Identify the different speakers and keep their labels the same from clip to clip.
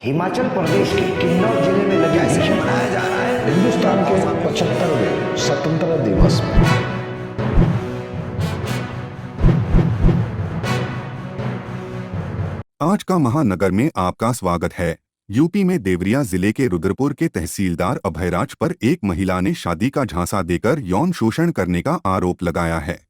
Speaker 1: हिमाचल प्रदेश के किन्नौर जिले में लगे कैसे मनाया जा रहा है हिंदुस्तान के 75वें स्वतंत्रता दिवस में।
Speaker 2: आज का महानगर में आपका स्वागत है। यूपी में देवरिया जिले के रुद्रपुर के तहसीलदार अभयराज पर एक महिला ने शादी का झांसा देकर यौन शोषण करने का आरोप लगाया है।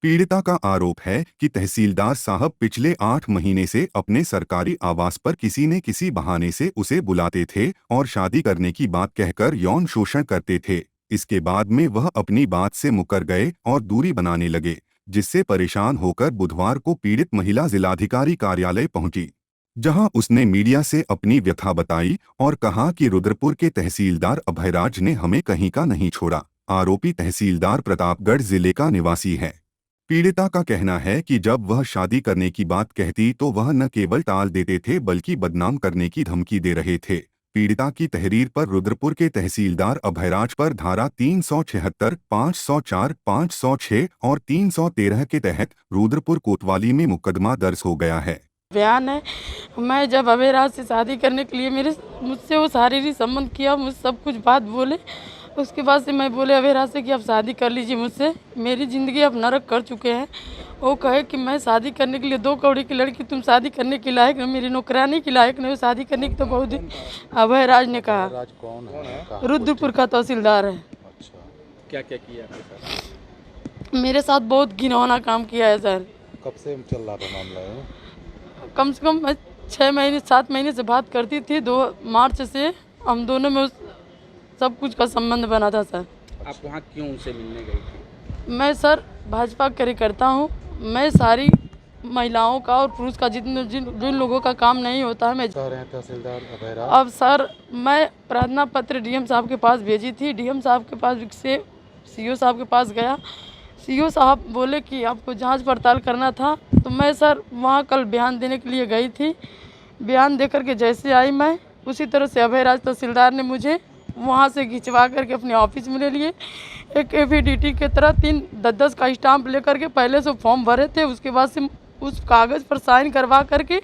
Speaker 2: पीड़िता का आरोप है कि तहसीलदार साहब पिछले 8 महीने से अपने सरकारी आवास पर किसी न किसी बहाने से उसे बुलाते थे और शादी करने की बात कहकर यौन शोषण करते थे। इसके बाद में वह अपनी बात से मुकर गए और दूरी बनाने लगे, जिससे परेशान होकर बुधवार को पीड़ित महिला जिलाधिकारी कार्यालय पहुंची, जहां उसने मीडिया से अपनी व्यथा बताई और कहा कि रुद्रपुर के तहसीलदार अभयराज ने हमें कहीं का नहीं छोड़ा। आरोपी तहसीलदार प्रतापगढ़ जिले का निवासी है। पीड़िता का कहना है कि जब वह शादी करने की बात कहती तो वह न केवल टाल देते थे बल्कि बदनाम करने की धमकी दे रहे थे। पीड़िता की तहरीर पर रुद्रपुर के तहसीलदार अभयराज पर धारा 376, 504, 506 और 313 के तहत रुद्रपुर कोतवाली में मुकदमा दर्ज हो गया है।
Speaker 3: बयान है, मैं जब अभयराज से शादी करने के लिए मुझसे वो शारीरिक संबंध किया, मुझ सब कुछ बात बोले। उसके बाद से मैं बोले अभयराज से कि आप शादी कर लीजिए मुझसे, मेरी ज़िंदगी आप नरक कर चुके हैं। वो कहे कि मैं शादी करने के लिए 2 कौड़ी की लड़की, तुम शादी करने के लायक नहीं, मेरी नौकरानी के लायक नहीं, शादी करने की तो बहुत ही। अभयराज ने कहा।
Speaker 4: कौन है?
Speaker 3: रुद्रपुर का तहसीलदार है।
Speaker 4: अच्छा, क्या क्या किया आपके साथ?
Speaker 3: मेरे साथ बहुत घिनौना काम किया है सर।
Speaker 4: कब से चल रहा था मामला है?
Speaker 3: कम से कम मैं 6 महीने 7 महीने से बात करती थी। 2 मार्च से हम दोनों में सब कुछ का संबंध बना था सर।
Speaker 4: आप वहाँ क्यों उनसे मिलने गई थी?
Speaker 3: मैं सर भाजपा कार्यकर्ता हूँ। मैं सारी महिलाओं का और पुरुष का जिन लोगों का काम नहीं होता है, मैं
Speaker 4: तहसीलदार अभयराज।
Speaker 3: अब सर मैं प्रार्थना पत्र डीएम साहब के पास भेजी थी। डीएम साहब के पास से सीओ साहब के पास गया। सीओ साहब बोले कि आपको जांच पड़ताल करना था, तो मैं सर वहाँ कल बयान देने के लिए गई थी। बयान दे करके जैसे आई मैं, उसी तरह से अभयराज तहसीलदार ने मुझे वहाँ से खिंचवा करके अपने ऑफिस में ले लिए। एक एफिडेविट के तरह 3-10 का स्टाम्प लेकर के पहले से फॉर्म भरे थे, उसके बाद से उस कागज़ पर साइन करवा करके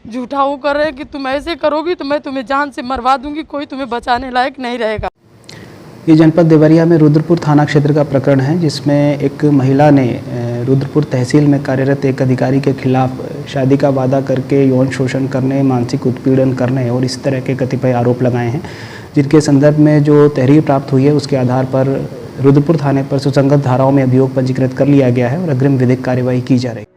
Speaker 3: झूठा वो कर रहे हैं कि तुम ऐसे करोगी तो मैं तुम्हें जान से मरवा दूंगी, कोई तुम्हें बचाने लायक नहीं रहेगा।
Speaker 5: ये जनपद देवरिया में रुद्रपुर थाना क्षेत्र का प्रकरण है, जिसमें एक महिला ने रुद्रपुर तहसील में कार्यरत एक अधिकारी के खिलाफ शादी का वादा करके यौन शोषण करने, मानसिक उत्पीड़न करने और इस तरह के कतिपय आरोप लगाए हैं, जिनके संदर्भ में जो तहरीर प्राप्त हुई है उसके आधार पर रुद्रपुर थाने पर सुसंगत धाराओं में अभियोग पंजीकृत कर लिया गया है और अग्रिम विधिक कार्यवाही की जा रही है।